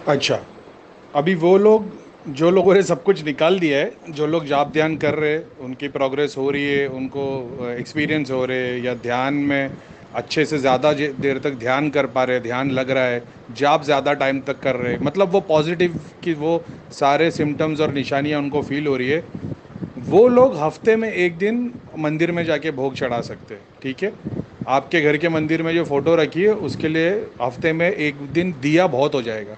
अच्छा, अभी वो लोग जो लोगों ने सब कुछ निकाल दिया है, जो लोग जाप ध्यान कर रहे हैं, उनकी प्रोग्रेस हो रही है, उनको एक्सपीरियंस हो रहे हैं, या ध्यान में अच्छे से ज़्यादा देर तक ध्यान कर पा रहे हैं, ध्यान लग रहा है, जाप ज़्यादा टाइम तक कर रहे हैं, मतलब वो पॉजिटिव की वो सारे सिम्टम्स और निशानियां उनको फील हो रही है, वो लोग हफ्ते में एक दिन मंदिर में जाके भोग चढ़ा सकते हैं। ठीक है, आपके घर के मंदिर में जो फोटो रखी है उसके लिए हफ्ते में एक दिन दिया बहुत हो जाएगा।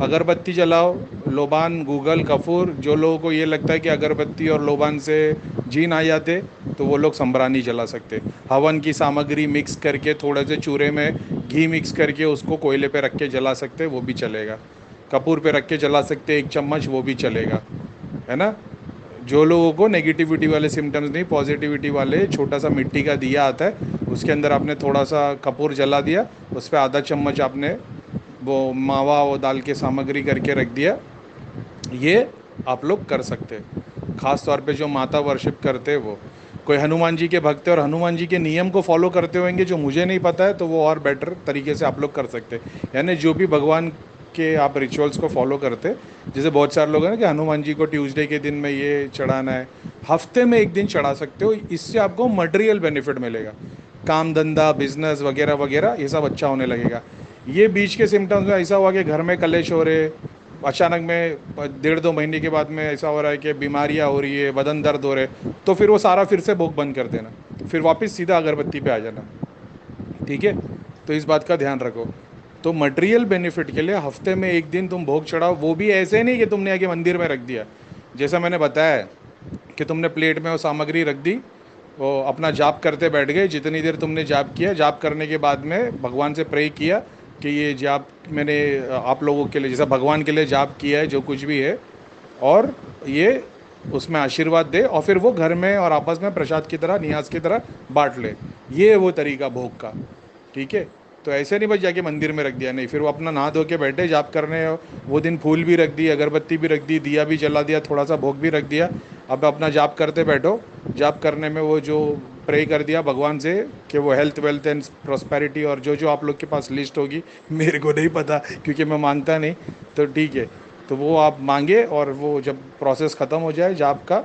अगरबत्ती जलाओ, लोबान, गूगल, कपूर, जो लोगों को ये लगता है कि अगरबत्ती और लोबान से जीन आ जाते, तो वो लोग संबरानी जला सकते। हवन की सामग्री मिक्स करके थोड़े से चूरे में घी मिक्स करके उसको कोयले पे रख के जला सकते, वो भी चलेगा। कपूर पे रख के जला सकते एक चम्मच, वो भी चलेगा, है ना। जो लोगों को नेगेटिविटी वाले सिम्टम्स नहीं, पॉजिटिविटी वाले, छोटा सा मिट्टी का दिया आता है, उसके अंदर आपने थोड़ा सा कपूर जला दिया, उस पर आधा चम्मच आपने वो मावा वो डाल के सामग्री करके रख दिया, ये आप लोग कर सकते हैं। खास तौर पे जो माता वर्शिप करते हैं, वो कोई हनुमान जी के भक्त है और हनुमान जी के नियम को फॉलो करते होंगे जो मुझे नहीं पता है, तो वो और बेटर तरीके से आप लोग कर सकते हैं। यानी जो भी भगवान के आप रिचुअल्स को फॉलो करते हैं, जैसे बहुत सारे लोग हैं ना कि हनुमान जी को ट्यूसडे के दिन में ये चढ़ाना है, हफ्ते में एक दिन चढ़ा सकते हो, इससे आपको मटेरियल बेनिफिट मिलेगा। काम धंधा बिजनेस वगैरह वगैरह ये सब अच्छा होने लगेगा। ये बीच के सिम्टम्स में ऐसा हुआ कि घर में कलेश हो रहे, अचानक में 1.5-2 महीने के बाद में ऐसा हो रहा है कि बीमारियां हो रही है, बदन दर्द हो रहे, तो फिर वो सारा फिर से भोग बंद कर देना, फिर वापस सीधा अगरबत्ती पे आ जाना। ठीक है, तो इस बात का ध्यान रखो। तो मटेरियल बेनिफिट के लिए हफ्ते में एक दिन तुम भोग चढ़ाओ, वो भी ऐसे नहीं कि तुमने आके मंदिर में रख दिया, जैसा मैंने बताया है, कि तुमने प्लेट में वो सामग्री रख दी, वो अपना जाप करते बैठ गए, जितनी देर तुमने जाप किया, जाप करने के बाद में भगवान से प्रे किया कि ये जाप मैंने आप लोगों के लिए, जैसा भगवान के लिए जाप किया है, जो कुछ भी है, और ये उसमें आशीर्वाद दे, और फिर वो घर में और आपस में प्रसाद की तरह, नियाज की तरह बांट ले। ये है वो तरीका भोग का। ठीक है, तो ऐसे नहीं बस जाके मंदिर में रख दिया, नहीं, फिर वो अपना नहा धो के बैठे जाप करने, वो दिन फूल भी रख दी, अगरबत्ती भी रख दी, दिया भी जला दिया, थोड़ा सा भोग भी रख दिया, अब अपना जाप करते बैठो। जाप करने में वो जो प्रे कर दिया भगवान से कि वो हेल्थ वेल्थ एंड प्रॉस्पेरिटी, और जो जो आप लोग के पास लिस्ट होगी, मेरे को नहीं पता क्योंकि मैं मांगता नहीं, तो ठीक है, तो वो आप मांगे, और वो जब प्रोसेस ख़त्म हो जाए जाप का,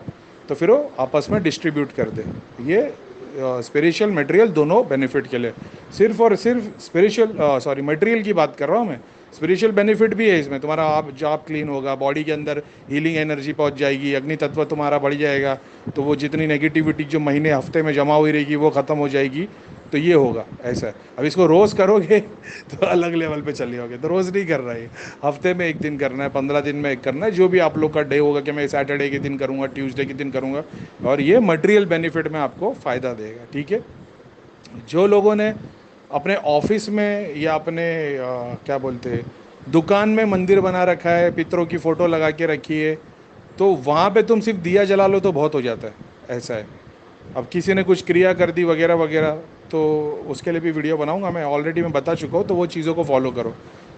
तो फिर वो आपस में डिस्ट्रीब्यूट कर दे। ये स्पिरिचुअल मटेरियल दोनों बेनिफिट के लिए, सिर्फ और सिर्फ स्पिरिचुअल सॉरी मटेरियल की बात कर रहा हूँ मैं। स्पिरिचुअल बेनिफिट भी है इसमें, तुम्हारा आप जॉब क्लीन होगा, बॉडी के अंदर हीलिंग एनर्जी पहुंच जाएगी, अग्नि तत्व तुम्हारा बढ़ जाएगा, तो वो जितनी नेगेटिविटी जो महीने हफ्ते में जमा हुई रहेगी वो ख़त्म हो जाएगी। तो ये होगा ऐसा है। अब इसको रोज़ करोगे तो अलग लेवल पे चले होगे, तो रोज़ नहीं करना है, हफ्ते में एक दिन करना है, 15 दिन में एक करना है, जो भी आप लोग का डे होगा कि मैं सैटरडे के दिन करूँगा, ट्यूसडे के दिन करूँगा, और ये मटेरियल बेनिफिट में आपको फ़ायदा देगा। ठीक है, जो लोगों ने अपने ऑफिस में या अपने क्या बोलते हैं, दुकान में मंदिर बना रखा है, पितरों की फ़ोटो लगा के रखी है, तो वहाँ पे तुम सिर्फ दिया जला लो तो बहुत हो जाता है, ऐसा है। अब किसी ने कुछ क्रिया कर दी वगैरह वगैरह, तो उसके लिए भी वीडियो बनाऊंगा, मैं ऑलरेडी मैं बता चुका हूँ, तो वो चीज़ों को फॉलो करो।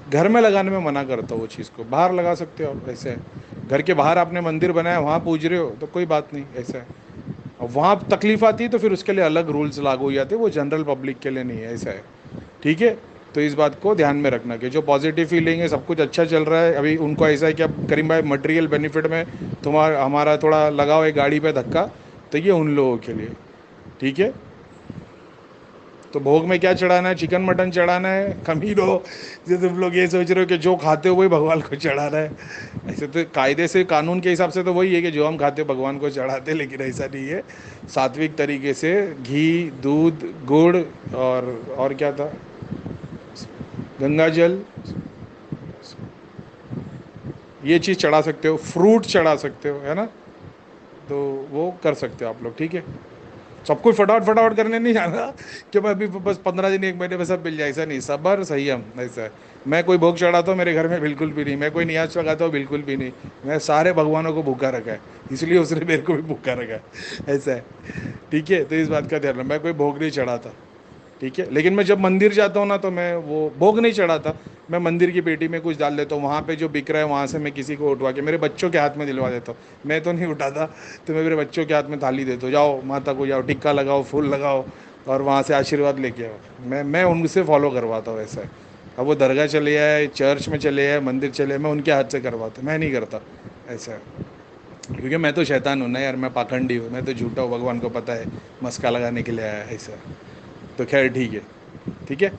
घर में लगाने में मना करता हूँ, वो चीज़ को बाहर लगा सकते हो आप, ऐसे है। घर के बाहर आपने मंदिर बनाया, वहाँ पूज रहे हो तो कोई बात नहीं, ऐसा है। अब वहाँ तकलीफ आती है तो फिर उसके लिए अलग रूल्स लागू हो जाते हैं, वो जनरल पब्लिक के लिए नहीं है, ऐसा है। ठीक है, तो इस बात को ध्यान में रखना कि जो पॉजिटिव फीलिंग है, सब कुछ अच्छा चल रहा है, अभी उनको ऐसा है कि अब करीम भाई मटेरियल बेनिफिट में तुम्हारा हमारा थोड़ा लगाओ है गाड़ी पे धक्का, तो ये उन लोगों के लिए। ठीक है, तो भोग में क्या चढ़ाना है, चिकन मटन चढ़ाना है, खमीर हो, जो तुम लोग ये सोच रहे हो कि जो खाते हो वही भगवान को चढ़ाना है, ऐसे तो कायदे से कानून के हिसाब से तो वही है कि जो हम खाते हो भगवान को चढ़ाते, लेकिन ऐसा नहीं है। सात्विक तरीके से घी, दूध, गुड़, और क्या था, गंगा जल, ये चीज़ चढ़ा सकते हो, फ्रूट चढ़ा सकते हो, है ना। तो वो कर सकते हो आप लोग। ठीक है, सब कुछ फटाफट फटाफट करने नहीं जाना कि मैं अभी बस 15 दिन 1 महीने में सब मिल जाए, ऐसा नहीं, सबर संयम, ऐसा है। मैं कोई भोग चढ़ाता हूँ मेरे घर में बिल्कुल भी नहीं, मैं कोई नियाज लगाता हूँ बिल्कुल भी नहीं, मैं सारे भगवानों को भूखा रखा है, इसलिए उसने मेरे को भी भूखा रखा है, ऐसा है। ठीक है, तो इस बात का ध्यान रखना, मैं कोई भोग नहीं चढ़ाता। ठीक है, लेकिन मैं जब मंदिर जाता हूँ ना, तो मैं वो भोग नहीं चढ़ाता, मैं मंदिर की पेटी में कुछ डाल देता हूँ, वहाँ पे जो बिक रहा है वहाँ से मैं किसी को उठवा के मेरे बच्चों के हाथ में दिलवा देता हूँ। मैं तो नहीं उठाता, तो मैं मेरे बच्चों के हाथ में थाली देता हूँ, जाओ माता को जाओ, टिक्का लगाओ, फूल लगाओ, और वहाँ से आशीर्वाद लेके आओ। मैं उनसे फॉलो करवाता हूँ, ऐसा है। अब वो दरगाह चले आए, चर्च में चले आए, मंदिर चले आए, मैं उनके हाथ से करवाता, मैं नहीं करता ऐसा है। क्योंकि मैं तो शैतान हूँ ना यार, मैं पाखंडी हूँ, मैं तो झूठा हूँ, भगवान को पता है, मस्का लगाने के लिए आया है ऐसा। तो खैर ठीक है, ठीक है।